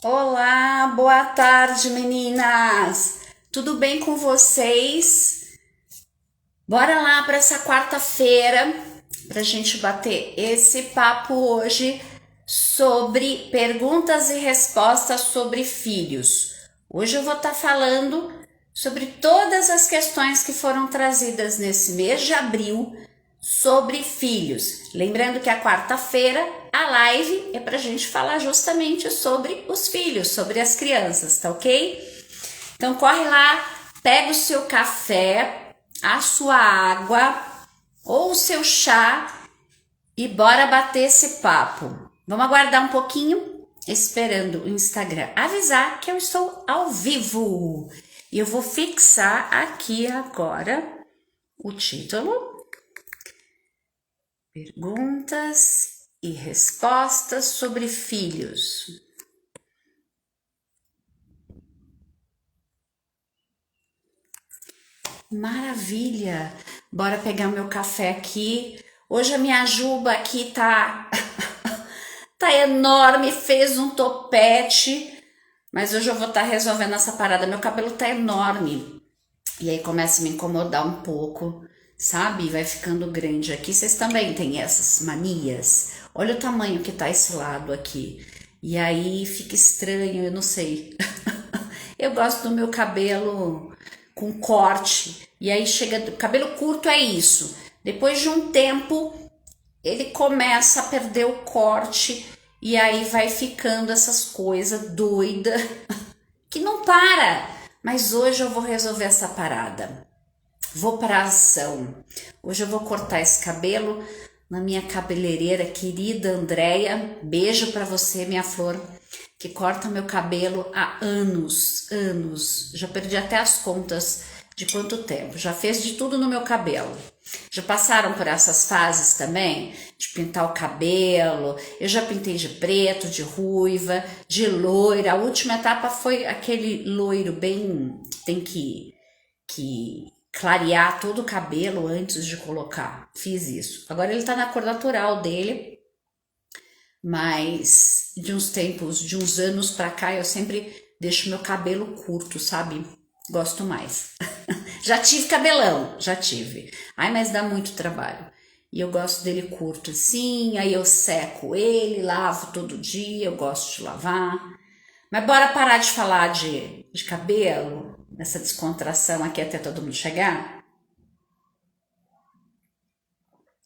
Olá, boa tarde, meninas. Tudo bem com vocês? Bora lá para essa quarta-feira para a gente bater esse papo hoje sobre perguntas e respostas sobre filhos. Hoje eu vou estar falando sobre todas as questões que foram trazidas nesse mês de abril sobre filhos. Lembrando que a quarta-feira a live é para a gente falar justamente sobre os filhos, sobre as crianças, tá ok? Então corre lá, pega o seu café, a sua água ou o seu chá e bora bater esse papo. Vamos aguardar um pouquinho, esperando o Instagram avisar que eu estou ao vivo. E eu vou fixar aqui agora o título: Perguntas e respostas sobre filhos. Maravilha! Bora pegar o meu café aqui. Hoje a minha juba aqui tá tá enorme, fez um topete, mas hoje eu vou estar resolvendo essa parada. Meu cabelo tá enorme e aí começa a me incomodar um pouco, sabe? Vai ficando grande aqui. Vocês também têm essas manias? Olha o tamanho que tá esse lado aqui. E aí fica estranho, eu não sei. Eu gosto do meu cabelo com corte. E aí chega, cabelo curto é isso. Depois de um tempo, ele começa a perder o corte e aí vai ficando essas coisas doidas que não para. Mas hoje eu vou resolver essa parada. Vou para ação. Hoje eu vou cortar esse cabelo na minha cabeleireira querida Andréia. Beijo para você, minha flor, que corta meu cabelo há anos. Já perdi até as contas de quanto tempo. Já fez de tudo no meu cabelo. Já passaram por essas fases também? De pintar o cabelo. Eu já pintei de preto, de ruiva, de loira. A última etapa foi aquele loiro bem que tem que clarear todo o cabelo antes de colocar. Fiz isso. Agora ele tá na cor natural dele, mas de uns tempos, de uns anos pra cá, eu sempre deixo meu cabelo curto, sabe? Gosto mais. Já tive cabelão, já tive. Ai, mas dá muito trabalho. E eu gosto dele curto assim, aí eu seco ele, lavo todo dia, eu gosto de lavar. Mas bora parar de falar de cabelo, nessa descontração aqui até todo mundo chegar?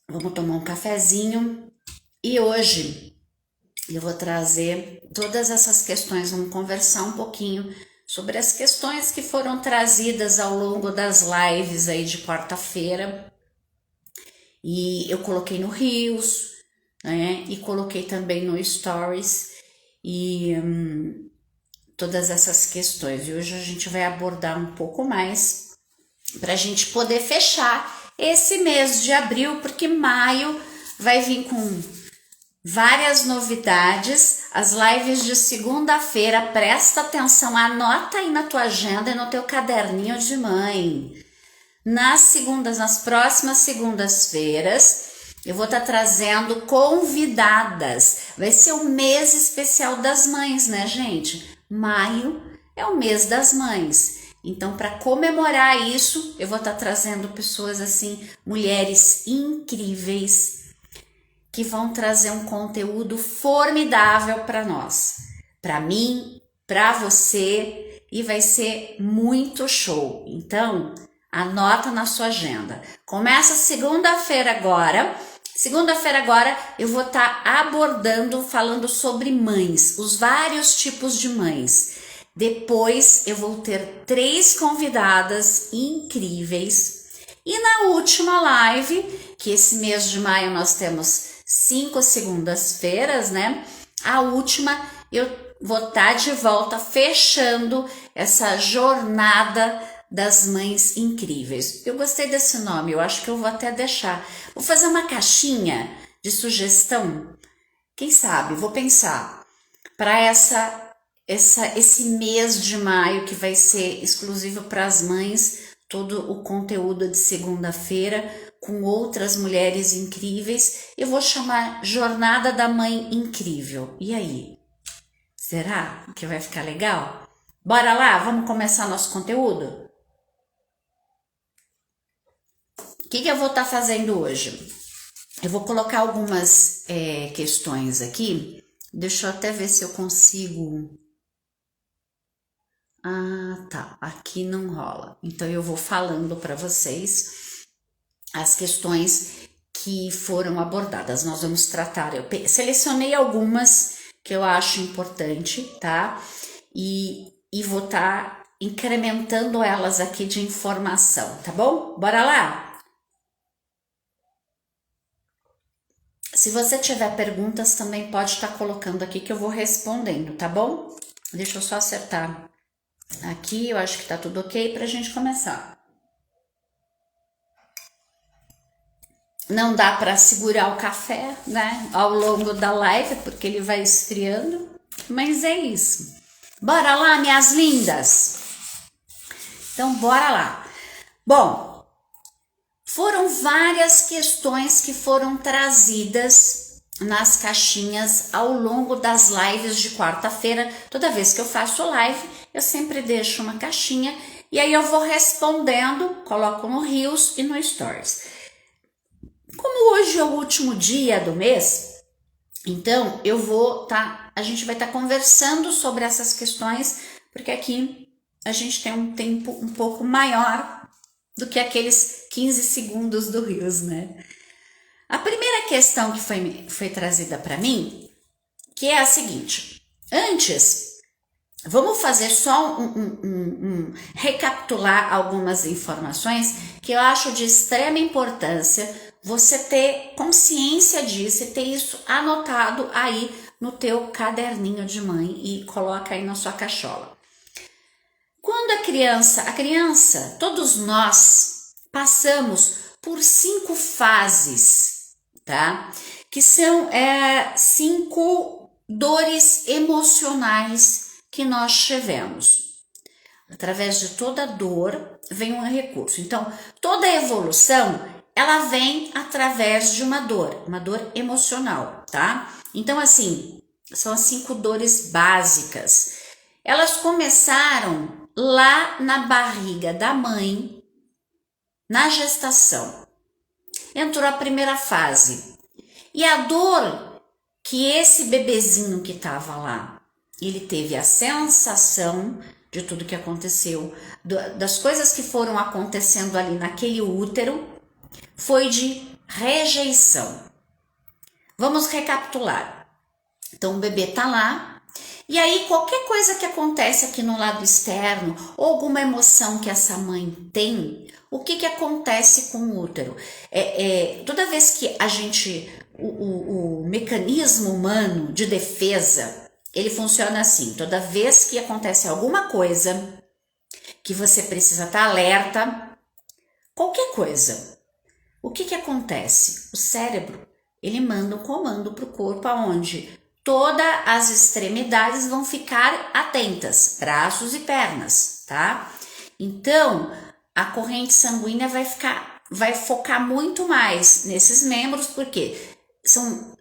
Vamos tomar um cafezinho e hoje eu vou trazer todas essas questões, vamos conversar um pouquinho sobre as questões que foram trazidas ao longo das lives aí de quarta-feira. E eu coloquei no Reels, né? E coloquei também no Stories e todas essas questões. E hoje a gente vai abordar um pouco mais para a gente poder fechar esse mês de abril, porque maio vai vir com várias novidades. As lives de segunda-feira, presta atenção, anota aí na tua agenda e no teu caderninho de mãe. Nas próximas segundas-feiras, eu vou estar trazendo convidadas. Vai ser o mês especial das mães, né, gente? Maio é o mês das mães. Então, para comemorar isso, eu vou estar trazendo pessoas assim, mulheres incríveis, que vão trazer um conteúdo formidável para nós, para mim, para você, e vai ser muito show. Então, anota na sua agenda. Começa segunda-feira agora. Segunda-feira agora eu vou estar abordando, falando sobre mães, os vários tipos de mães. Depois eu vou ter 3 convidadas incríveis. E na última live, que esse mês de maio nós temos 5 segundas-feiras, né? A última eu vou estar de volta fechando essa jornada das mães incríveis. Eu gostei desse nome, eu acho que eu vou até deixar. Vou fazer uma caixinha de sugestão. Quem sabe, vou pensar para esse mês de maio que vai ser exclusivo para as mães, todo o conteúdo de segunda-feira com outras mulheres incríveis. Eu vou chamar Jornada da Mãe Incrível. E aí? Será que vai ficar legal? Bora lá, vamos começar nosso conteúdo? O que eu vou estar fazendo hoje? Eu vou colocar algumas questões aqui. Deixa eu até ver se eu consigo... Ah, tá. Aqui não rola. Então eu vou falando para vocês as questões que foram abordadas. Nós vamos tratar. Eu selecionei algumas que eu acho importante, tá? E vou estar incrementando elas aqui de informação, tá bom? Bora lá? Se você tiver perguntas, também pode estar colocando aqui que eu vou respondendo, tá bom? Deixa eu só acertar aqui, eu acho que tá tudo ok pra gente começar. Não dá para segurar o café, né, ao longo da live, porque ele vai esfriando, mas é isso. Bora lá, minhas lindas! Então, bora lá. Bom, foram várias questões que foram trazidas nas caixinhas ao longo das lives de quarta-feira. Toda vez que eu faço live, eu sempre deixo uma caixinha e aí eu vou respondendo, coloco no Reels e no Stories. Como hoje é o último dia do mês, então a gente vai estar conversando sobre essas questões, porque aqui a gente tem um tempo um pouco maior do que aqueles 15 segundos do Reels, né? A primeira questão que foi trazida para mim, que é a seguinte: antes, vamos fazer só recapitular algumas informações que eu acho de extrema importância você ter consciência disso e ter isso anotado aí no teu caderninho de mãe e coloca aí na sua cachola. Quando a criança, todos nós passamos por 5 fases, tá? Que são 5 dores emocionais que nós tivemos. Através de toda dor vem um recurso. Então, toda evolução, ela vem através de uma dor emocional, tá? Então, assim, são as 5 dores básicas. Elas começaram lá na barriga da mãe, na gestação. Entrou a primeira fase. E a dor que esse bebezinho que estava lá, ele teve a sensação de tudo que aconteceu, das coisas que foram acontecendo ali naquele útero, foi de rejeição. Vamos recapitular. Então o bebê tá lá, e aí qualquer coisa que acontece aqui no lado externo, ou alguma emoção que essa mãe tem, o que acontece com o útero? Toda vez que a gente, o mecanismo humano de defesa, ele funciona assim: toda vez que acontece alguma coisa que você precisa estar alerta, qualquer coisa, o que acontece? O cérebro, ele manda um comando para o corpo aonde todas as extremidades vão ficar atentas, braços e pernas, tá? Então, a corrente sanguínea vai focar muito mais nesses membros, porque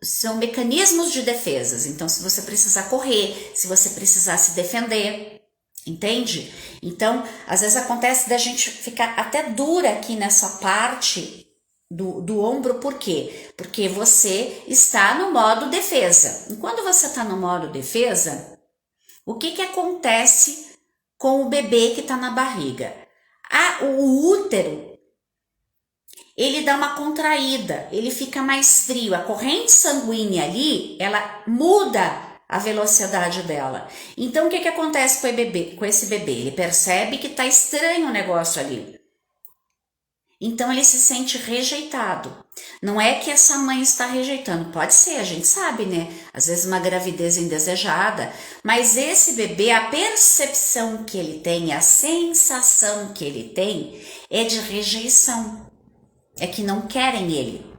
são mecanismos de defesas. Então, se você precisar correr, se você precisar se defender, entende? Então, às vezes acontece da gente ficar até dura aqui nessa parte do ombro. Por quê? Porque você está no modo defesa. E quando você está no modo defesa, o que acontece com o bebê que está na barriga? O útero, ele dá uma contraída, ele fica mais frio. A corrente sanguínea ali, ela muda a velocidade dela. Então, o que acontece com esse bebê? Ele percebe que está estranho o negócio ali. Então, ele se sente rejeitado. Não é que essa mãe está rejeitando, pode ser, a gente sabe, né? Às vezes uma gravidez indesejada, mas esse bebê, a percepção que ele tem, a sensação que ele tem é de rejeição, é que não querem ele.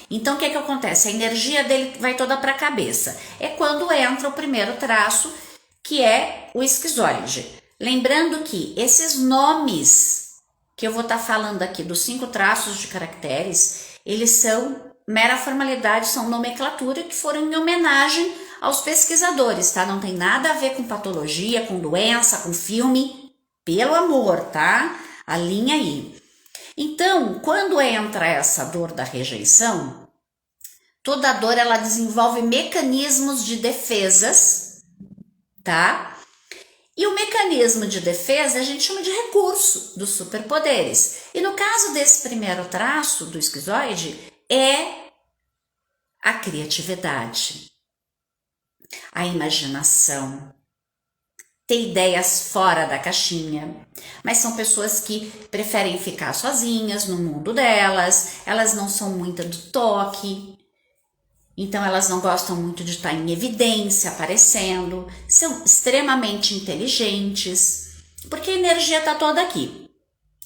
Então, o que acontece? A energia dele vai toda para a cabeça. É quando entra o primeiro traço, que é o esquizoide. Lembrando que esses nomes que eu vou estar falando aqui dos 5 traços de caracteres, eles são mera formalidade, são nomenclatura que foram em homenagem aos pesquisadores, tá? Não tem nada a ver com patologia, com doença, com filme, pelo amor, tá? Alinha aí. Então, quando entra essa dor da rejeição, toda dor ela desenvolve mecanismos de defesas, tá? E o mecanismo de defesa a gente chama de recurso dos superpoderes. E no caso desse primeiro traço do esquizoide, é a criatividade, a imaginação, ter ideias fora da caixinha. Mas são pessoas que preferem ficar sozinhas no mundo delas, elas não são muito do toque. Então, elas não gostam muito de estar em evidência, aparecendo, são extremamente inteligentes, porque a energia está toda aqui.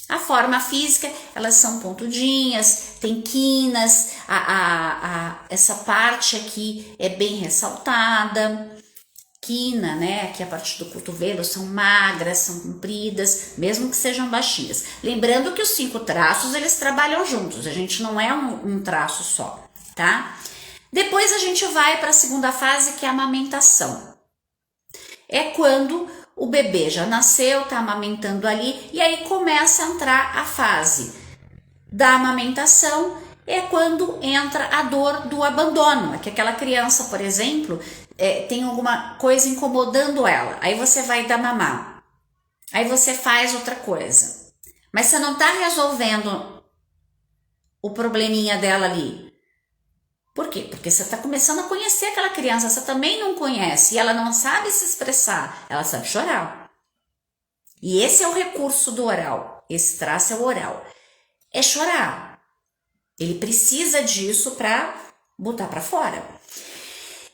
A forma física, elas são pontudinhas, tem quinas, essa parte aqui é bem ressaltada, quina, né? Aqui a parte do cotovelo são magras, são compridas, mesmo que sejam baixinhas. Lembrando que os 5 traços, eles trabalham juntos, a gente não é um traço só, tá? Depois a gente vai para a segunda fase, que é a amamentação. É quando o bebê já nasceu, tá amamentando ali, e aí começa a entrar a fase da amamentação, é quando entra a dor do abandono. É que aquela criança, por exemplo, tem alguma coisa incomodando ela, aí você vai dar mamar, aí você faz outra coisa, mas você não tá resolvendo o probleminha dela ali. Por quê? Porque você está começando a conhecer aquela criança, você também não conhece, e ela não sabe se expressar, ela sabe chorar. E esse é o recurso do oral, esse traço é o oral, é chorar. Ele precisa disso para botar para fora.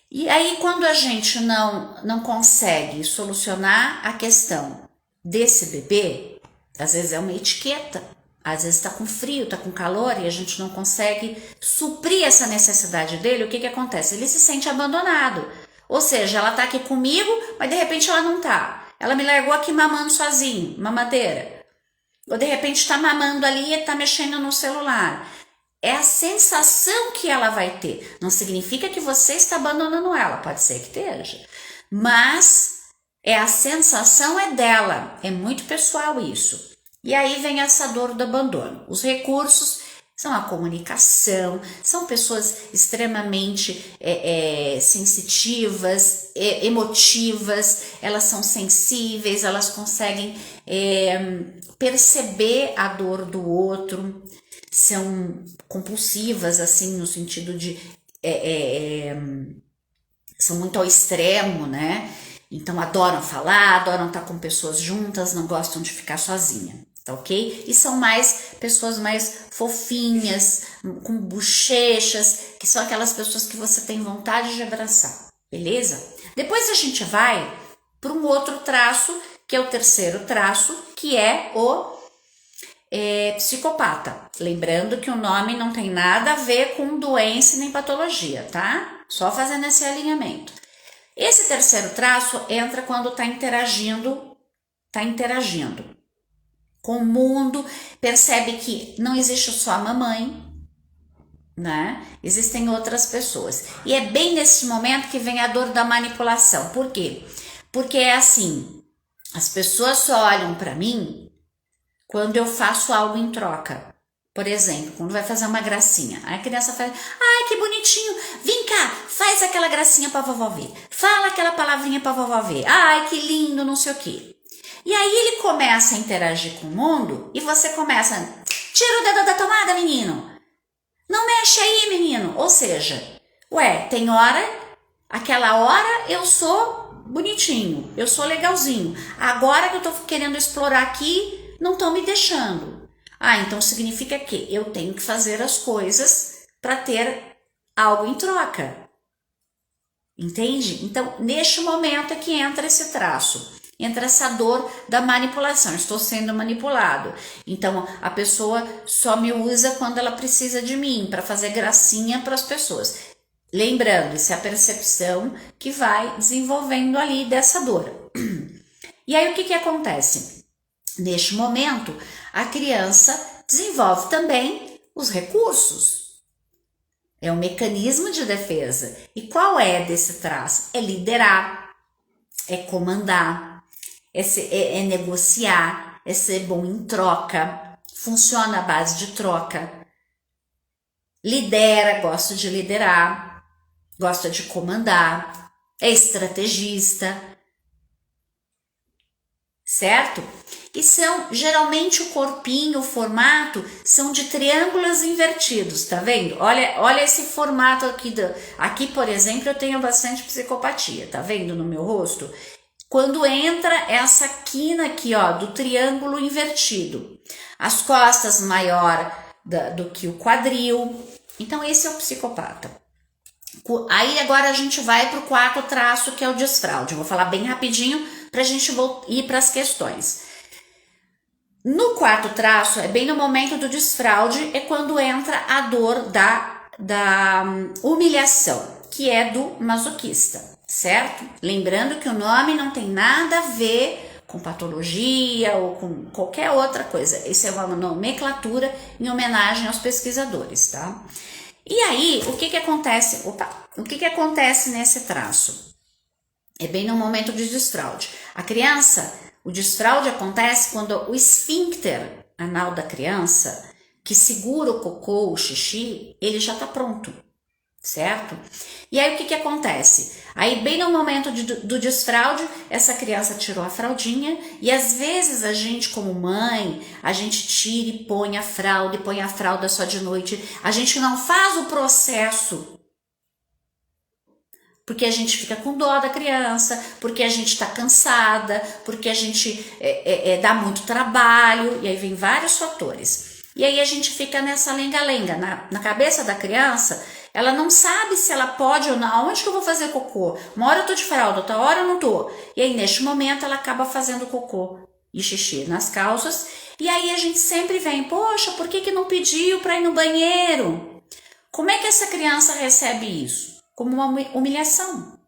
E aí, quando a gente não consegue solucionar a questão desse bebê, às vezes é uma etiqueta, às vezes está com frio, está com calor e a gente não consegue suprir essa necessidade dele, o que que acontece? Ele se sente abandonado. Ou seja, ela está aqui comigo, mas de repente ela não está. Ela me largou aqui mamando sozinho, mamadeira. Ou de repente está mamando ali e está mexendo no celular. É a sensação que ela vai ter. Não significa que você está abandonando ela, pode ser que esteja. Mas a sensação é dela, é muito pessoal isso. E aí vem essa dor do abandono. Os recursos são a comunicação, são pessoas extremamente sensitivas, emotivas, elas são sensíveis, elas conseguem perceber a dor do outro, são compulsivas, assim, no sentido de são muito ao extremo, né? Então adoram falar, adoram estar com pessoas juntas, não gostam de ficar sozinha, tá ok? E são pessoas mais fofinhas, com bochechas, que são aquelas pessoas que você tem vontade de abraçar, beleza? Depois a gente vai para um outro traço, que é o terceiro traço, que é o psicopata. Lembrando que o nome não tem nada a ver com doença nem patologia, tá? Só fazendo esse alinhamento. Esse terceiro traço entra quando está interagindo com o mundo, percebe que não existe só a mamãe, né? Existem outras pessoas. E é bem nesse momento que vem a dor da manipulação. Por quê? Porque é assim, as pessoas só olham para mim quando eu faço algo em troca. Por exemplo, quando vai fazer uma gracinha, aí a criança fala, ai que bonitinho, vem cá, faz aquela gracinha pra vovó ver, fala aquela palavrinha pra vovó ver, ai que lindo, não sei o quê. E aí ele começa a interagir com o mundo e você começa, tira o dedo da tomada, menino, não mexe aí, menino. Ou seja, tem hora, aquela hora eu sou bonitinho, eu sou legalzinho, agora que eu tô querendo explorar aqui, não estão me deixando. Então significa que eu tenho que fazer as coisas para ter algo em troca. Entende? Então, neste momento é que entra esse traço, entra essa dor da manipulação. Estou sendo manipulado. Então, a pessoa só me usa quando ela precisa de mim, para fazer gracinha para as pessoas. Lembrando, isso é a percepção que vai desenvolvendo ali dessa dor. E aí, o que acontece? Neste momento, a criança desenvolve também os recursos. É um mecanismo de defesa. E qual é desse traço? É liderar, é comandar, é negociar, é ser bom em troca, funciona à base de troca. Lidera, gosta de liderar, gosta de comandar, é estrategista, certo? E são, geralmente o corpinho, o formato, são de triângulos invertidos, tá vendo? Olha esse formato aqui, aqui por exemplo, eu tenho bastante psicopatia, tá vendo no meu rosto? Quando entra essa quina aqui, ó, do triângulo invertido, as costas maior do que o quadril, então esse é o psicopata. Aí agora a gente vai para o quarto traço, que é o desfraude. Eu vou falar bem rapidinho para a gente ir para as questões. No quarto traço, é bem no momento do desfraude, é quando entra a dor da humilhação, que é do masoquista, certo? Lembrando que o nome não tem nada a ver com patologia ou com qualquer outra coisa. Isso é uma nomenclatura em homenagem aos pesquisadores, tá? E aí, o que acontece? O que acontece nesse traço? É bem no momento de desfraude. A criança, o desfraude acontece quando o esfíncter anal da criança, que segura o cocô, o xixi, ele já tá pronto, certo? E aí, o que acontece? Aí, bem no momento do desfraude, essa criança tirou a fraldinha e às vezes a gente, como mãe, a gente tira e põe a fralda só de noite. A gente não faz o processo porque a gente fica com dó da criança, porque a gente tá cansada, porque a gente dá muito trabalho, e aí vem vários fatores. E aí a gente fica nessa lenga-lenga, na cabeça da criança, ela não sabe se ela pode ou não, onde que eu vou fazer cocô? Uma hora eu tô de fralda, outra hora eu não tô. E aí neste momento ela acaba fazendo cocô e xixi nas calças, e aí a gente sempre vem, poxa, por que não pediu para ir no banheiro? Como é que essa criança recebe isso? Como uma humilhação.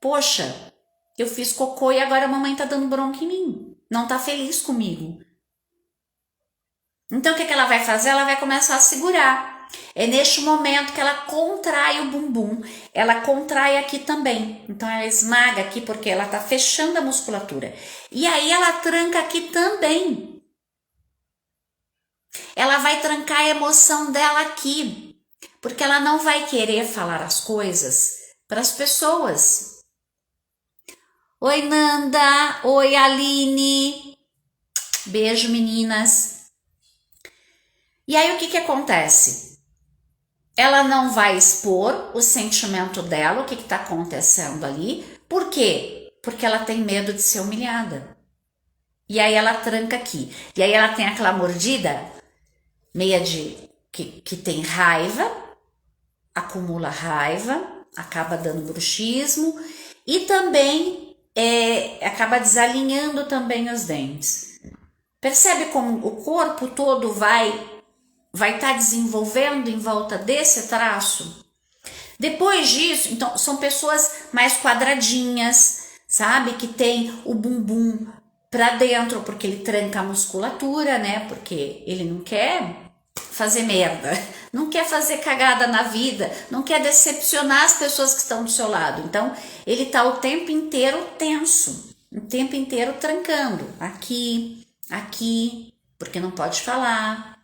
Poxa, eu fiz cocô e agora a mamãe tá dando bronca em mim. Não tá feliz comigo. Então o que ela vai fazer? Ela vai começar a segurar. É neste momento que ela contrai o bumbum. Ela contrai aqui também. Então ela esmaga aqui porque ela tá fechando a musculatura. E aí ela tranca aqui também. Ela vai trancar a emoção dela aqui. Porque ela não vai querer falar as coisas para as pessoas. Oi, Nanda. Oi, Aline. Beijo, meninas. E aí, o que acontece? Ela não vai expor o sentimento dela, o que está acontecendo ali. Por quê? Porque ela tem medo de ser humilhada. E aí, ela tranca aqui. E aí, ela tem aquela mordida meia de que tem raiva, acumula raiva, acaba dando bruxismo e também acaba desalinhando também os dentes. Percebe como o corpo todo vai estar desenvolvendo em volta desse traço? Depois disso, então, são pessoas mais quadradinhas, sabe? Que tem o bumbum para dentro, porque ele tranca a musculatura, né? Porque ele não quer fazer merda, não quer fazer cagada na vida, não quer decepcionar as pessoas que estão do seu lado. Então, ele tá o tempo inteiro tenso, o tempo inteiro trancando, aqui, porque não pode falar,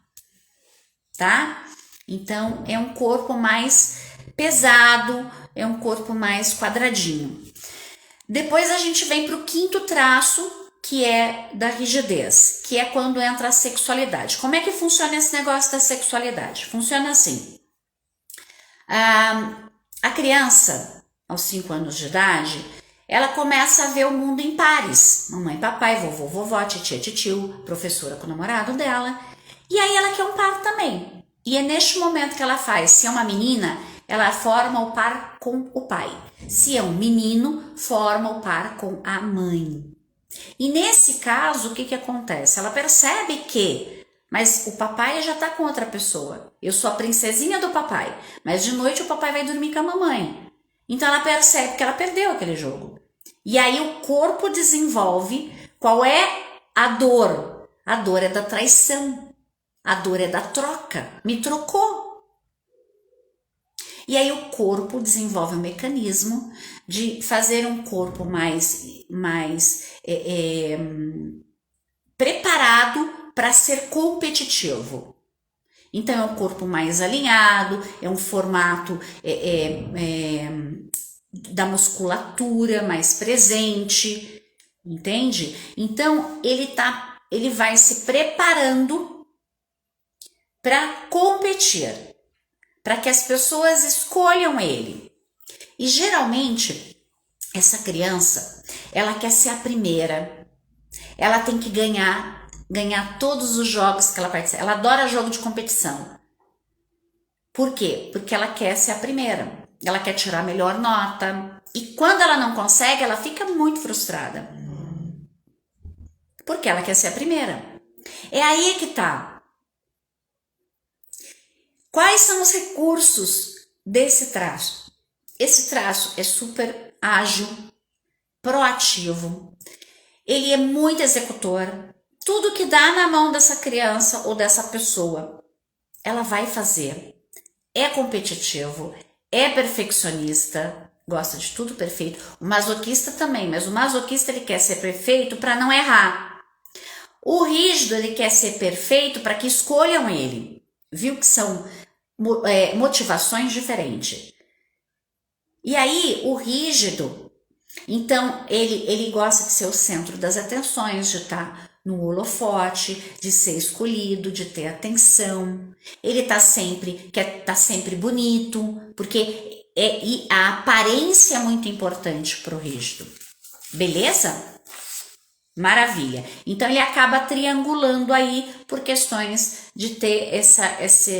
tá? Então, é um corpo mais pesado, é um corpo mais quadradinho. Depois a gente vem para o quinto traço, que é da rigidez, que é quando entra a sexualidade. Como é que funciona esse negócio da sexualidade? Funciona assim. A criança, aos 5 anos de idade, ela começa a ver o mundo em pares. Mamãe, papai, vovô, vovó, titia, titio, professora com o namorado dela. E aí ela quer um par também. E é neste momento que ela faz. Se é uma menina, ela forma o par com o pai. Se é um menino, forma o par com a mãe. E nesse caso, o que acontece? Ela percebe que, mas o papai já tá com outra pessoa. Eu sou a princesinha do papai, mas de noite o papai vai dormir com a mamãe. Então ela percebe que ela perdeu aquele jogo. E aí o corpo desenvolve qual é a dor. A dor é da traição. A dor é da troca. Me trocou. E aí o corpo desenvolve um mecanismo de fazer um corpo mais preparado para ser competitivo. Então é um corpo mais alinhado, é um formato da musculatura mais presente, entende? Então ele vai se preparando para competir, para que as pessoas escolham ele. E geralmente essa criança, ela quer ser a primeira, ela tem que ganhar todos os jogos que ela participa. Ela adora jogo de competição. Por quê? Porque ela quer ser a primeira, ela quer tirar a melhor nota, e quando ela não consegue, ela fica muito frustrada, porque ela quer ser a primeira. É aí que tá. Quais são os recursos desse traço? Esse traço é super ágil, proativo, ele é muito executor. Tudo que dá na mão dessa criança ou dessa pessoa, ela vai fazer. É competitivo, é perfeccionista, gosta de tudo perfeito. O masoquista também, mas o masoquista ele quer ser perfeito para não errar. O rígido ele quer ser perfeito para que escolham ele. Viu que são motivações diferentes. E aí o rígido, então ele gosta de ser o centro das atenções, de estar no holofote, de ser escolhido, de ter atenção. Ele quer estar sempre bonito, porque e a aparência é muito importante para o rígido. Beleza? Maravilha. Então ele acaba triangulando aí por questões de ter esse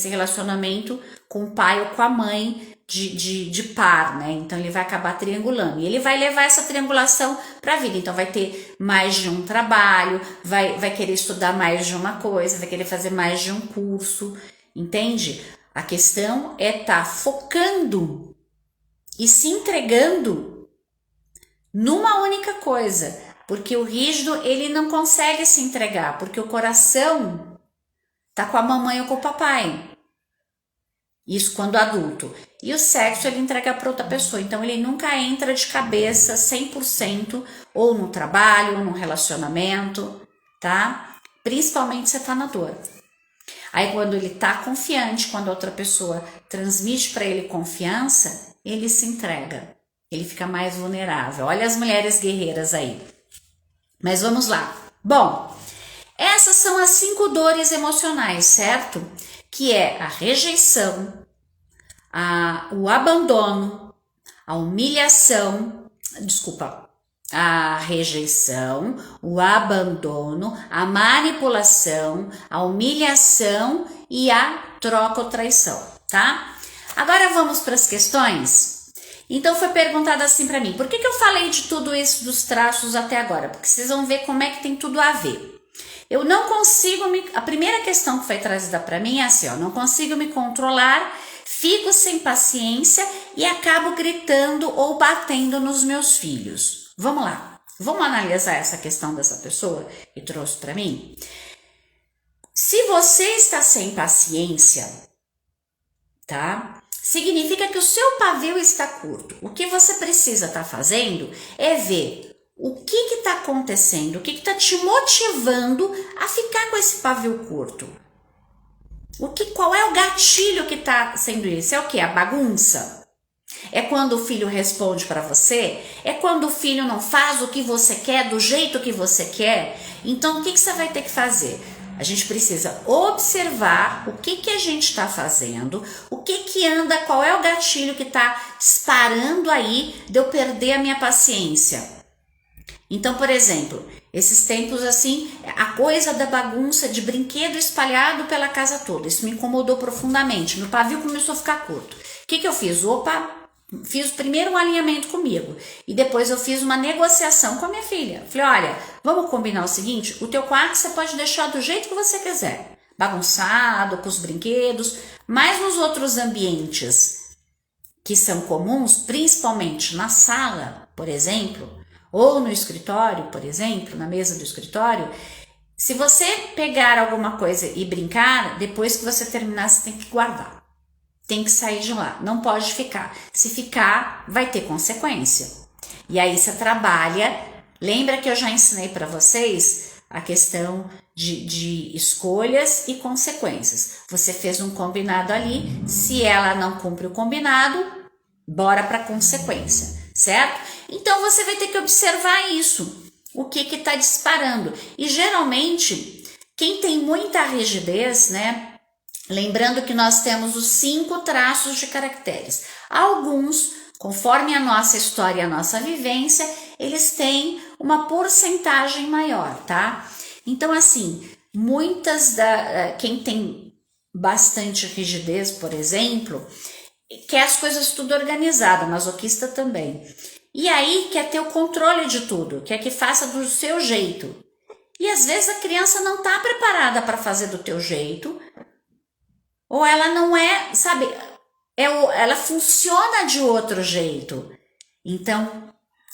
relacionamento com o pai ou com a mãe de par, né? Então ele vai acabar triangulando e ele vai levar essa triangulação para a vida. Então vai ter mais de um trabalho, vai querer estudar mais de uma coisa, vai querer fazer mais de um curso, entende? A questão é estar focando e se entregando numa única coisa, porque o rígido ele não consegue se entregar, porque o coração tá com a mamãe ou com o papai. Isso quando adulto. E o sexo ele entrega para outra pessoa. Então ele nunca entra de cabeça 100% ou no trabalho, ou no relacionamento, tá? Principalmente se você tá na dor. Aí quando ele tá confiante, quando a outra pessoa transmite para ele confiança, ele se entrega. Ele fica mais vulnerável. Olha as mulheres guerreiras aí. Mas vamos lá. Bom, essas são as 5 dores emocionais, certo? Que é a rejeição, o abandono, a humilhação, a rejeição, o abandono, a manipulação, a humilhação e a troca ou traição, tá? Agora vamos para as questões. Então foi perguntado assim para mim, por que eu falei de tudo isso dos traços até agora? Porque vocês vão ver como é que tem tudo a ver. Eu não consigo a primeira questão que foi trazida para mim é assim, ó, não consigo me controlar, fico sem paciência e acabo gritando ou batendo nos meus filhos. Vamos lá, vamos analisar essa questão dessa pessoa que trouxe para mim? Se você está sem paciência, tá? Significa que o seu pavio está curto. O que você precisa estar fazendo é ver o que está acontecendo, o que está te motivando a ficar com esse pavio curto. Qual é o gatilho que está sendo isso? É o que? A bagunça? É quando o filho responde para você? É quando o filho não faz o que você quer, do jeito que você quer? Então o que você vai ter que fazer? A gente precisa observar o que a gente está fazendo, o que anda, qual é o gatilho que está disparando aí de eu perder a minha paciência. Então, por exemplo, esses tempos assim, a coisa da bagunça de brinquedo espalhado pela casa toda, isso me incomodou profundamente, meu pavio começou a ficar curto. O que eu fiz? Fiz primeiro um alinhamento comigo e depois eu fiz uma negociação com a minha filha. Falei, olha, vamos combinar o seguinte, o teu quarto você pode deixar do jeito que você quiser, bagunçado, com os brinquedos, mas nos outros ambientes que são comuns, principalmente na sala, por exemplo, ou no escritório, por exemplo, na mesa do escritório, se você pegar alguma coisa e brincar, depois que você terminar, você tem que guardar. tem que sair de lá, não pode ficar. Se ficar, vai ter consequência. E aí você trabalha. Lembra que eu já ensinei para vocês a questão de escolhas e consequências. Você fez um combinado ali, se ela não cumpre o combinado, bora para consequência, certo? Então você vai ter que observar isso, o que está disparando. E geralmente, quem tem muita rigidez, né? Lembrando que nós temos os 5 traços de caracteres. Alguns, conforme a nossa história e a nossa vivência, eles têm uma porcentagem maior, tá? Então, assim, quem tem bastante rigidez, por exemplo, quer as coisas tudo organizado, masoquista também. E aí quer ter o controle de tudo, quer que faça do seu jeito. E às vezes a criança não está preparada para fazer do teu jeito, ou ela não é, sabe, ela funciona de outro jeito. Então,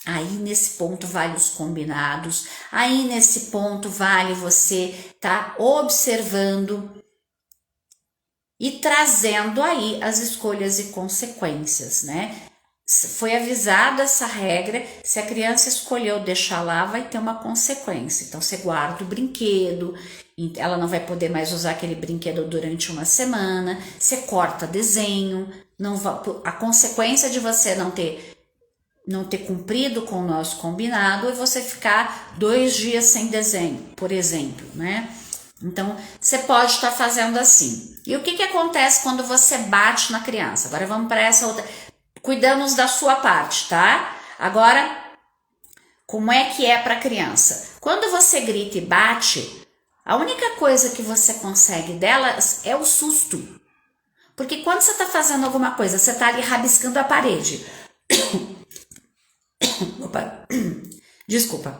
aí nesse ponto vale os combinados, aí nesse ponto vale você tá observando e trazendo aí as escolhas e consequências, né? Foi avisada essa regra, se a criança escolheu deixar lá, vai ter uma consequência. Então você guarda o brinquedo, ela não vai poder mais usar aquele brinquedo durante uma semana, você corta desenho, a consequência de você não ter cumprido com o nosso combinado é você ficar 2 dias sem desenho, por exemplo, né? Então, você pode estar fazendo assim. E o que acontece quando você bate na criança? Agora vamos para essa outra. Cuidamos da sua parte, tá? Agora, como é que é para a criança? Quando você grita e bate, a única coisa que você consegue delas é o susto. Porque quando você está fazendo alguma coisa, você está ali rabiscando a parede. Opa, desculpa.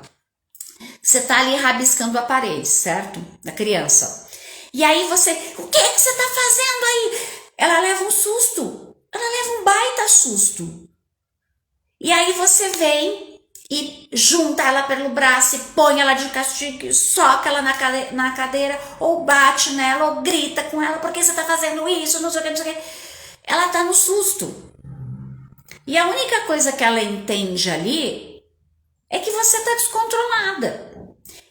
Você tá ali rabiscando a parede, certo? Da criança. E aí você, o que você tá fazendo aí? Ela leva um susto. Ela leva um baita susto. E aí você vem e junta ela pelo braço e põe ela de castigo, soca ela na cadeira, ou bate nela, ou grita com ela, por que você tá fazendo isso, não sei o que, não sei o que. Ela tá no susto. E a única coisa que ela entende ali é que você tá descontrolada.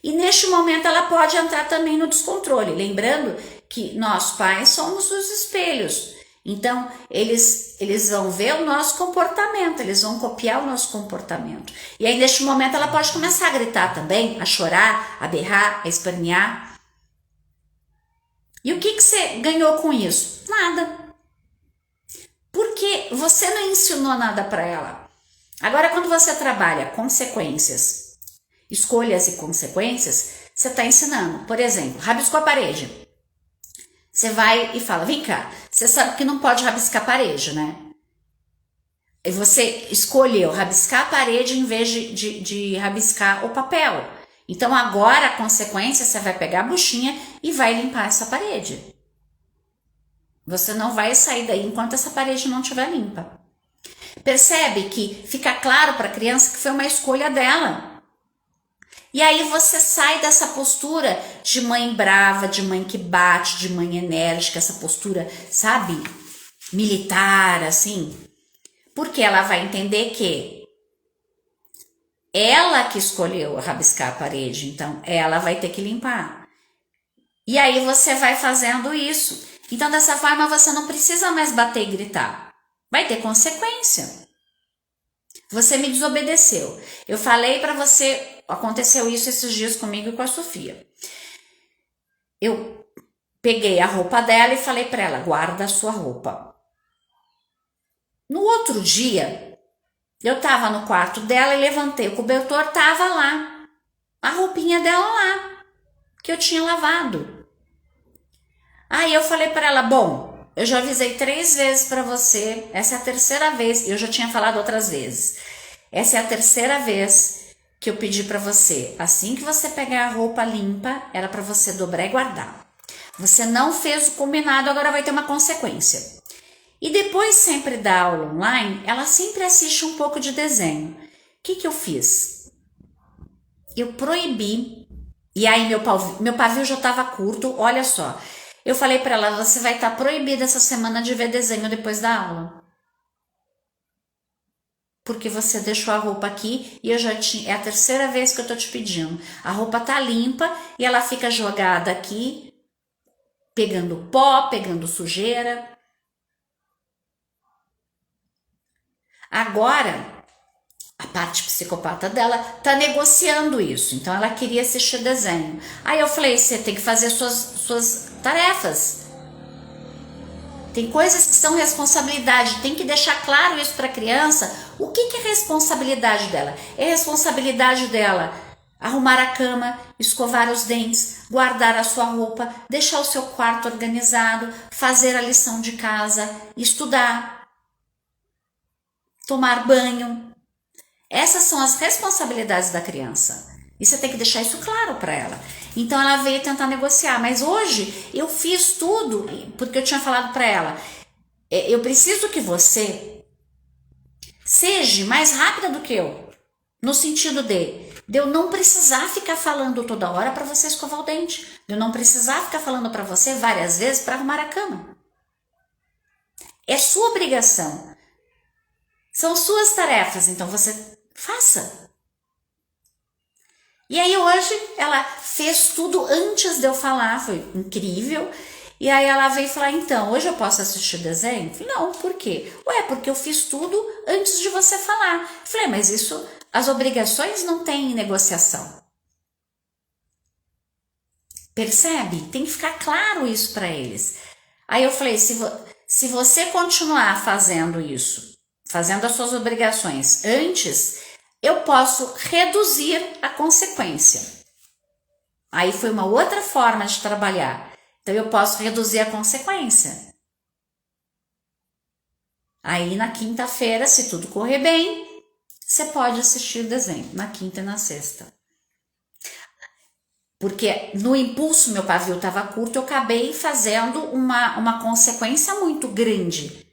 E neste momento ela pode entrar também no descontrole. Lembrando que nós pais somos os espelhos. Então eles vão ver o nosso comportamento, eles vão copiar o nosso comportamento. E aí neste momento ela pode começar a gritar também, a chorar, a berrar, a espernear. E o que você ganhou com isso? Nada. Porque você não ensinou nada para ela. Agora quando você trabalha consequências, escolhas e consequências, você está ensinando. Por exemplo, rabiscou a parede. Você vai e fala, vem cá, você sabe que não pode rabiscar a parede, né? E você escolheu rabiscar a parede em vez de rabiscar o papel. Então agora a consequência, você vai pegar a buchinha e vai limpar essa parede. Você não vai sair daí enquanto essa parede não estiver limpa. Percebe que fica claro para a criança que foi uma escolha dela. E aí você sai dessa postura de mãe brava, de mãe que bate, de mãe enérgica, essa postura, sabe, militar, assim. Porque ela vai entender que ela que escolheu rabiscar a parede, então ela vai ter que limpar. E aí você vai fazendo isso. Então dessa forma você não precisa mais bater e gritar. Vai ter consequência. Você me desobedeceu. Eu falei para você, aconteceu isso esses dias comigo e com a Sofia. Eu peguei a roupa dela e falei para ela, guarda a sua roupa. No outro dia, eu tava no quarto dela e levantei o cobertor, tava lá. A roupinha dela lá, que eu tinha lavado. Aí eu falei para ela, bom, eu já avisei 3 vezes para você, essa é a terceira vez, eu já tinha falado outras vezes. Essa é a terceira vez que eu pedi para você, assim que você pegar a roupa limpa, era para você dobrar e guardar. Você não fez o combinado, agora vai ter uma consequência. E depois sempre da aula online, ela sempre assiste um pouco de desenho. O que eu fiz? Eu proibi, e aí meu pavio já estava curto, olha só. Eu falei para ela, você vai estar proibida essa semana de ver desenho depois da aula. Porque você deixou a roupa aqui e eu já tinha, é a terceira vez que eu tô te pedindo. A roupa tá limpa e ela fica jogada aqui, pegando pó, pegando sujeira. Agora, a parte psicopata dela tá negociando isso. Então ela queria assistir desenho. Aí eu falei, você tem que fazer suas tarefas. Tem coisas que são responsabilidade, tem que deixar claro isso para a criança. O que é responsabilidade dela? É responsabilidade dela arrumar a cama, escovar os dentes, guardar a sua roupa, deixar o seu quarto organizado, fazer a lição de casa, estudar, tomar banho. Essas são as responsabilidades da criança. E você tem que deixar isso claro para ela. Então ela veio tentar negociar, mas hoje eu fiz tudo, porque eu tinha falado para ela, eu preciso que você seja mais rápida do que eu, no sentido de eu não precisar ficar falando toda hora para você escovar o dente, de eu não precisar ficar falando para você várias vezes para arrumar a cama. É sua obrigação, são suas tarefas, então você faça. E aí hoje ela fez tudo antes de eu falar, foi incrível. E aí ela veio falar, então, hoje eu posso assistir desenho? Eu falei, não, por quê? Ué, porque eu fiz tudo antes de você falar. Eu falei, mas isso, as obrigações não têm negociação. Percebe? Tem que ficar claro isso para eles. Aí eu falei, se você continuar fazendo isso, fazendo as suas obrigações antes, eu posso reduzir a consequência. Aí foi uma outra forma de trabalhar. Então eu posso reduzir a consequência. Aí na quinta-feira, se tudo correr bem, você pode assistir o desenho, na quinta e na sexta. Porque no impulso meu pavio estava curto, eu acabei fazendo uma consequência muito grande.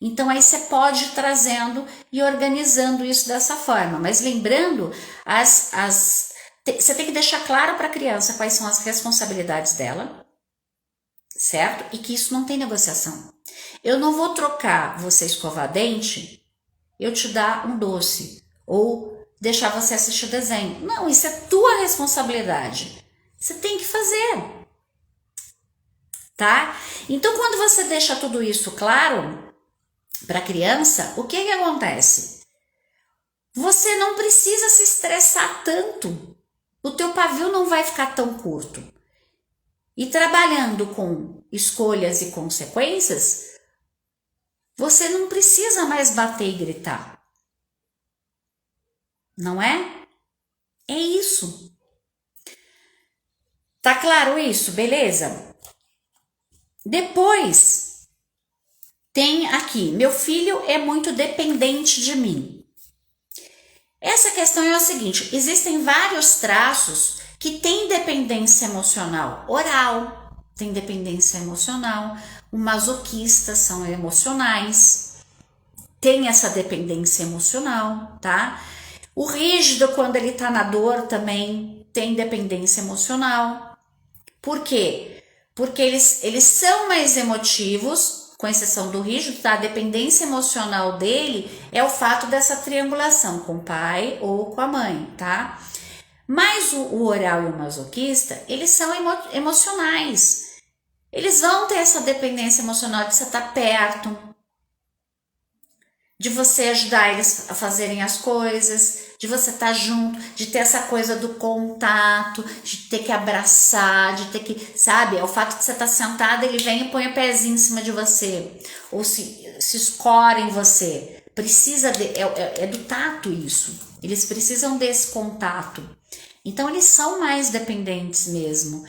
Então aí você pode ir trazendo e organizando isso dessa forma. Mas lembrando, você tem que deixar claro para a criança quais são as responsabilidades dela, certo? E que isso não tem negociação. Eu não vou trocar você escovar dente, eu te dar um doce, ou deixar você assistir desenho. Não, isso é tua responsabilidade. Você tem que fazer, tá? Então quando você deixa tudo isso claro para a criança, o que acontece? Você não precisa se estressar tanto. O teu pavio não vai ficar tão curto. E trabalhando com escolhas e consequências, você não precisa mais bater e gritar. Não é? É isso. Tá claro isso? Beleza? Depois tem aqui, meu filho é muito dependente de mim. Essa questão é o seguinte, existem vários traços que têm dependência emocional. Oral tem dependência emocional, o masoquista são emocionais, tem essa dependência emocional, tá? O rígido, quando ele tá na dor, também tem dependência emocional. Por quê? Porque eles são mais emotivos, com exceção do rígido, tá? A dependência emocional dele é o fato dessa triangulação com o pai ou com a mãe, tá? Mas o oral e o masoquista, eles são emocionais. Eles vão ter essa dependência emocional de você estar perto, de você ajudar eles a fazerem as coisas, de você estar junto, de ter essa coisa do contato, de ter que abraçar, de ter que, sabe, é o fato de você estar sentada, ele vem e põe o pezinho em cima de você, ou se escora em você, precisa é do tato isso, eles precisam desse contato, então eles são mais dependentes mesmo,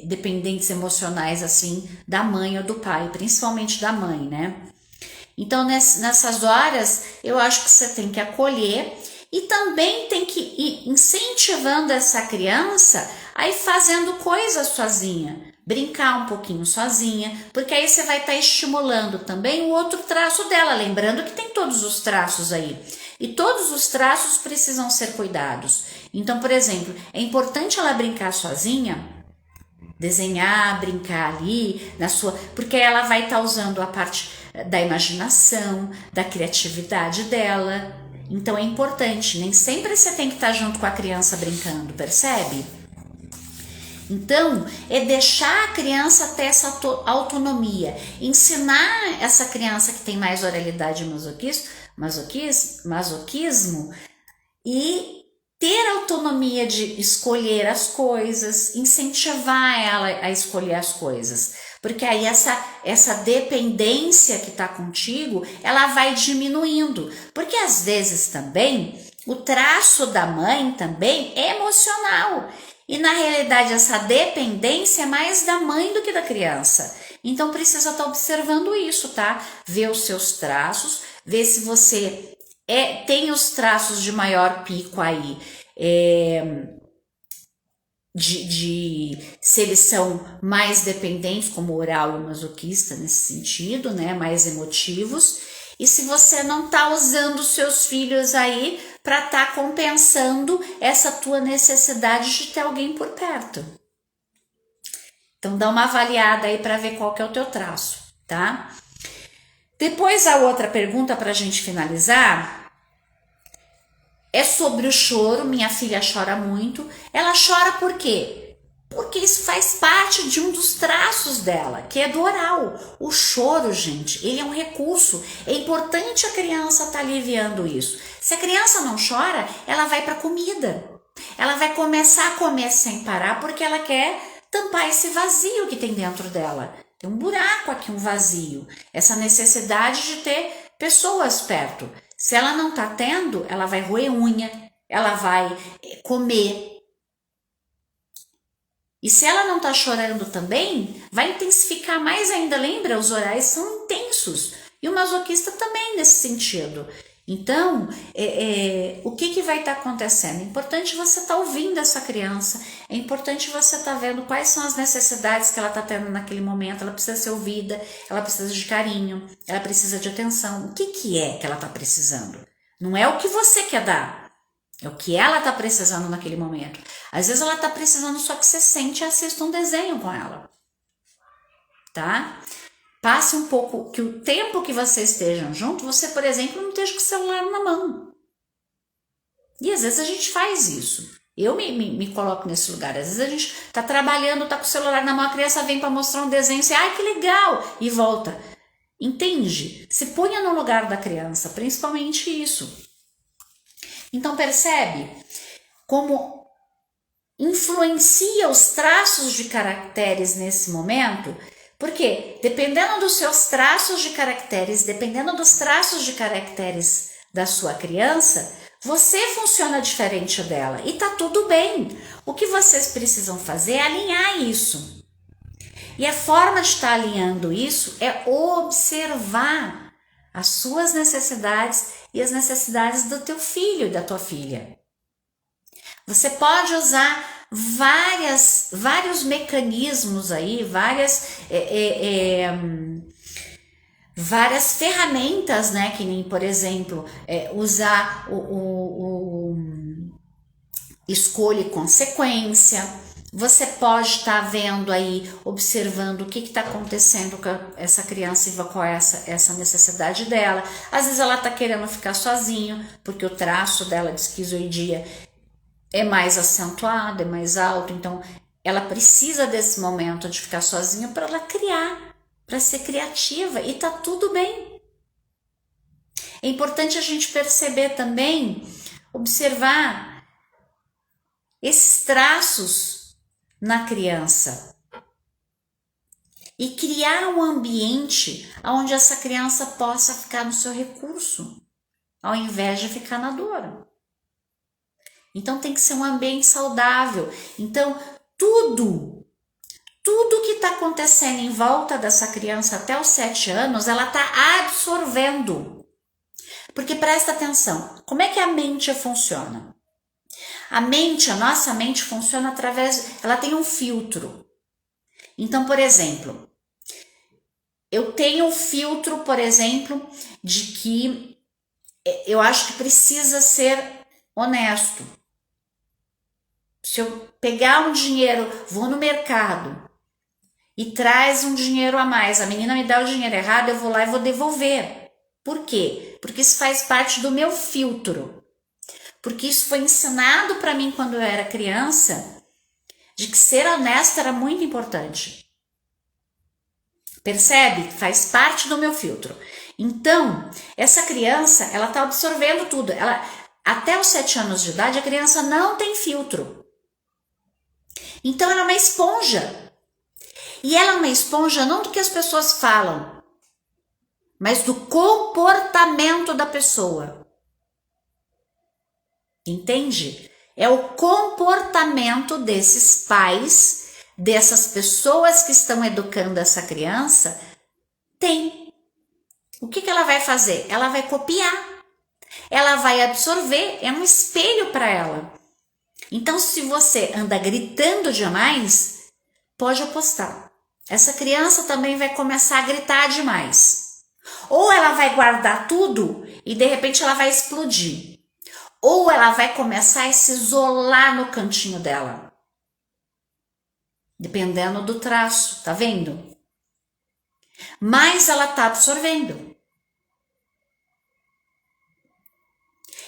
dependentes emocionais assim, da mãe ou do pai, principalmente da mãe, né? Então, nessas horas, eu acho que você tem que acolher e também tem que ir incentivando essa criança a ir fazendo coisas sozinha, brincar um pouquinho sozinha, porque aí você vai estar estimulando também o outro traço dela, lembrando que tem todos os traços aí. E todos os traços precisam ser cuidados. Então, por exemplo, é importante ela brincar sozinha, desenhar, brincar ali na sua, porque ela vai estar usando a parte da imaginação, da criatividade dela. Então é importante, nem sempre você tem que estar junto com a criança brincando, percebe? Então, é deixar a criança ter essa autonomia, ensinar essa criança que tem mais oralidade e masoquismo e ter autonomia de escolher as coisas, incentivar ela a escolher as coisas. Porque aí essa dependência que está contigo, ela vai diminuindo. Porque às vezes também, o traço da mãe também é emocional. E na realidade essa dependência é mais da mãe do que da criança. Então precisa estar observando isso, tá? Ver os seus traços, ver se você tem os traços de maior pico aí, se eles são mais dependentes, como oral e masoquista nesse sentido, né? Mais emotivos. E se você não tá usando os seus filhos aí para estar compensando essa tua necessidade de ter alguém por perto. Então dá uma avaliada aí para ver qual que é o teu traço, tá? Depois a outra pergunta para a gente finalizar é sobre o choro. Minha filha chora muito. Ela chora por quê? Porque isso faz parte de um dos traços dela, que é do oral. O choro, gente, ele é um recurso. É importante a criança estar aliviando isso. Se a criança não chora, ela vai para a comida. Ela vai começar a comer sem parar porque ela quer tampar esse vazio que tem dentro dela. Tem um buraco aqui, um vazio. Essa necessidade de ter pessoas perto. Se ela não está tendo, ela vai roer unha, ela vai comer. E se ela não tá chorando também, vai intensificar mais ainda. Lembra? Os orais são intensos. E o masoquista também nesse sentido. Então, o que vai estar acontecendo? É importante você estar ouvindo essa criança. É importante você estar vendo quais são as necessidades que ela está tendo naquele momento. Ela precisa ser ouvida, ela precisa de carinho, ela precisa de atenção. O que é que ela está precisando? Não é o que você quer dar. É o que ela está precisando naquele momento. Às vezes ela está precisando só que você sente e assista um desenho com ela. Tá? Passe um pouco, que o tempo que vocês estejam junto, você, por exemplo, não esteja com o celular na mão. E às vezes a gente faz isso. Eu me coloco nesse lugar. Às vezes a gente está trabalhando, está com o celular na mão, a criança vem para mostrar um desenho, você, ai que legal, e volta. Entende? Se ponha no lugar da criança, principalmente isso. Então percebe como influencia os traços de caracteres nesse momento? Porque dependendo dos seus traços de caracteres, dependendo dos traços de caracteres da sua criança, você funciona diferente dela e tá tudo bem. O que vocês precisam fazer é alinhar isso. E a forma de estar alinhando isso é observar as suas necessidades e as necessidades do teu filho e da tua filha. Você pode usar vários mecanismos aí, várias ferramentas, né? Que nem, por exemplo, usar o escolha e consequência. Você pode estar vendo aí, observando o que está acontecendo com essa criança e qual é essa necessidade dela. Às vezes ela está querendo ficar sozinha, porque o traço dela de esquizoidia é mais acentuado, é mais alto. Então ela precisa desse momento de ficar sozinha para ela criar, para ser criativa, e tá tudo bem. É importante a gente perceber também, observar esses traços na criança e criar um ambiente onde essa criança possa ficar no seu recurso, ao invés de ficar na dor. Então tem que ser um ambiente saudável. Então tudo que está acontecendo em volta dessa criança até os 7 anos, ela está absorvendo. Porque presta atenção, como é que a mente funciona? A nossa mente funciona ela tem um filtro. Então, por exemplo, eu tenho um filtro, por exemplo, de que eu acho que precisa ser honesto. Se eu pegar um dinheiro, vou no mercado e traz um dinheiro a mais. A menina me dá o dinheiro errado, eu vou lá e vou devolver. Por quê? Porque isso faz parte do meu filtro. Porque isso foi ensinado para mim quando eu era criança, de que ser honesta era muito importante. Percebe? Faz parte do meu filtro. Então, essa criança, ela está absorvendo tudo. Até os 7 anos de idade, a criança não tem filtro. Então, ela é uma esponja. E ela é uma esponja não do que as pessoas falam, mas do comportamento da pessoa. Entende? É o comportamento desses pais, dessas pessoas que estão educando essa criança, tem. O que ela vai fazer? Ela vai copiar. Ela vai absorver, é um espelho para ela. Então, se você anda gritando demais, pode apostar. Essa criança também vai começar a gritar demais. Ou ela vai guardar tudo e de repente ela vai explodir. Ou ela vai começar a se isolar no cantinho dela. Dependendo do traço, tá vendo? Mas ela tá absorvendo.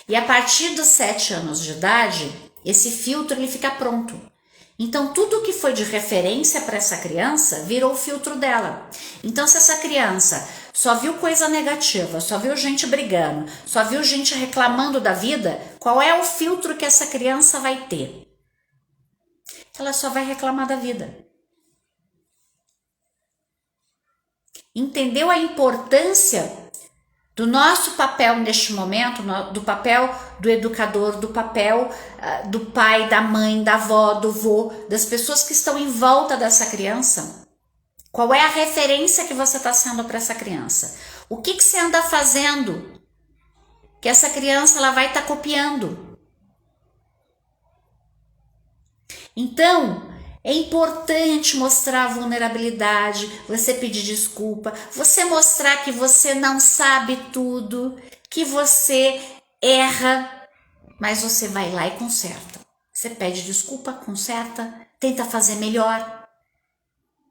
E a partir dos 7 anos de idade, esse filtro ele fica pronto. Então, tudo que foi de referência para essa criança virou o filtro dela. Então, se essa criança só viu coisa negativa, só viu gente brigando, só viu gente reclamando da vida, qual é o filtro que essa criança vai ter? Ela só vai reclamar da vida. Entendeu a importância do nosso papel neste momento, do papel do educador, do papel do pai, da mãe, da avó, do vô, das pessoas que estão em volta dessa criança? Qual é a referência que você está sendo para essa criança? O que você anda fazendo que essa criança ela vai estar copiando? Então, é importante mostrar a vulnerabilidade, você pedir desculpa, você mostrar que você não sabe tudo, que você erra, mas você vai lá e conserta. Você pede desculpa, conserta, tenta fazer melhor.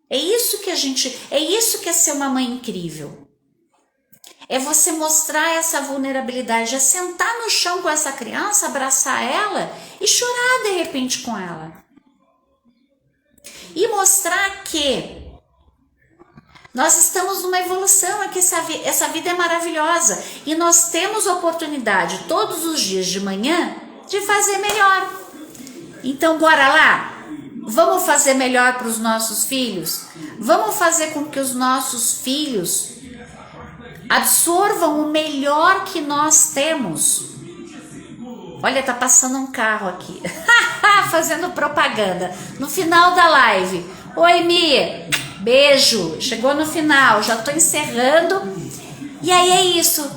É isso que é ser uma mãe incrível. É você mostrar essa vulnerabilidade, é sentar no chão com essa criança, abraçar ela e chorar de repente com ela. E mostrar que nós estamos numa evolução, que essa vida é maravilhosa e nós temos oportunidade todos os dias de manhã de fazer melhor. Então bora lá? Vamos fazer melhor para os nossos filhos? Vamos fazer com que os nossos filhos absorvam o melhor que nós temos. Olha, tá passando um carro aqui, fazendo propaganda, no final da live. Oi, Mi, beijo, chegou no final, já tô encerrando. E aí é isso.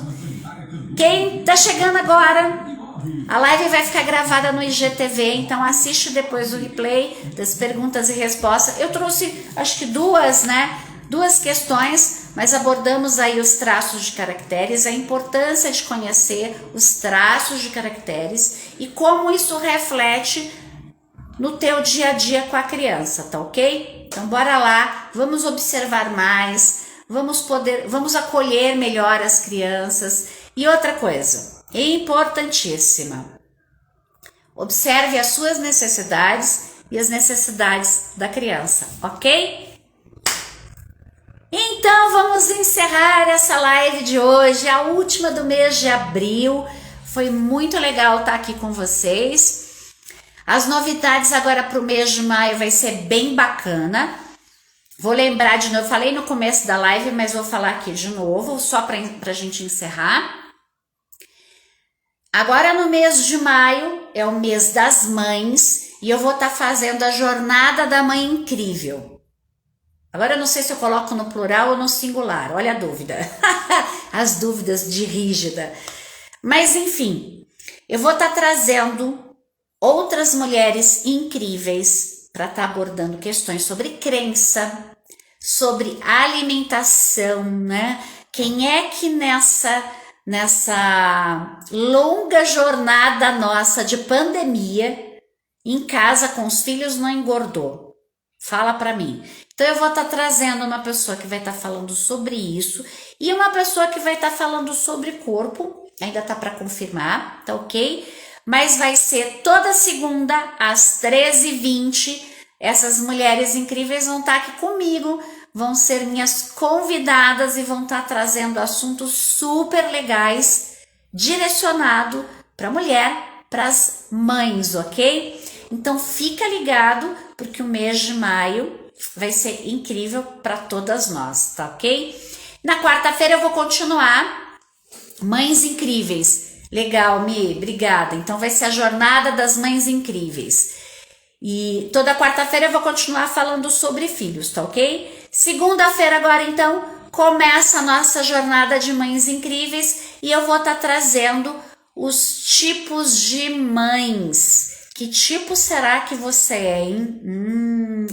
Quem tá chegando agora, a live vai ficar gravada no IGTV, então assiste depois o replay das perguntas e respostas. Eu trouxe, acho que duas questões, mas abordamos aí os traços de caracteres, a importância de conhecer os traços de caracteres e como isso reflete no teu dia a dia com a criança, tá ok? Então bora lá, vamos observar mais, vamos acolher melhor as crianças. E outra coisa, importantíssima, observe as suas necessidades e as necessidades da criança, ok? Então vamos encerrar essa live de hoje, a última do mês de abril. Foi muito legal estar aqui com vocês. As novidades agora para o mês de maio vai ser bem bacana. Vou lembrar de novo, falei no começo da live, mas vou falar aqui de novo, só para a gente encerrar. Agora no mês de maio é o mês das mães e eu vou estar fazendo a Jornada da Mãe Incrível. Agora eu não sei se eu coloco no plural ou no singular, olha a dúvida. As dúvidas de rígida. Mas enfim, eu vou estar trazendo outras mulheres incríveis para estar abordando questões sobre crença, sobre alimentação, né? Quem é que nessa longa jornada nossa de pandemia, em casa com os filhos, não engordou? Fala para mim. Então eu vou estar trazendo uma pessoa que vai estar falando sobre isso e uma pessoa que vai estar falando sobre corpo, ainda tá para confirmar, tá ok? Mas vai ser toda segunda às 13h20, essas mulheres incríveis vão estar aqui comigo, vão ser minhas convidadas e vão estar trazendo assuntos super legais, direcionado para mulher, para as mães, ok? Então fica ligado, porque o mês de maio vai ser incrível para todas nós, tá ok? Na quarta-feira eu vou continuar Mães Incríveis. Legal, Mi, obrigada. Então vai ser a Jornada das Mães Incríveis. E toda quarta-feira eu vou continuar falando sobre filhos, tá ok? Segunda-feira agora, então, começa a nossa Jornada de Mães Incríveis e eu vou estar trazendo os tipos de mães. Que tipo será que você é, hein?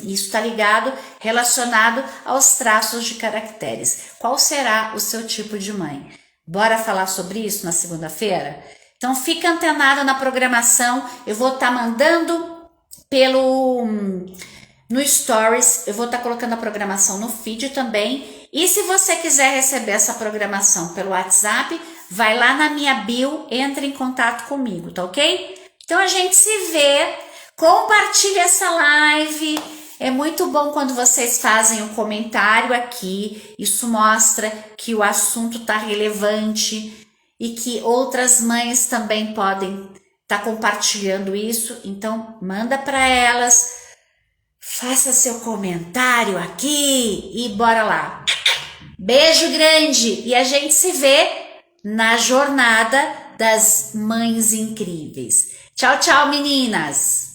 Isso está ligado, relacionado aos traços de caracteres. Qual será o seu tipo de mãe? Bora falar sobre isso na segunda-feira? Então fica antenado na programação, eu vou estar mandando no Stories, eu vou estar colocando a programação no feed também. E se você quiser receber essa programação pelo WhatsApp, vai lá na minha bio, entre em contato comigo, tá ok? Então a gente se vê, compartilha essa live, é muito bom quando vocês fazem um comentário aqui, isso mostra que o assunto tá relevante e que outras mães também podem estar compartilhando isso, então manda para elas, faça seu comentário aqui e bora lá. Beijo grande e a gente se vê na Jornada das Mães Incríveis. Tchau, tchau, meninas!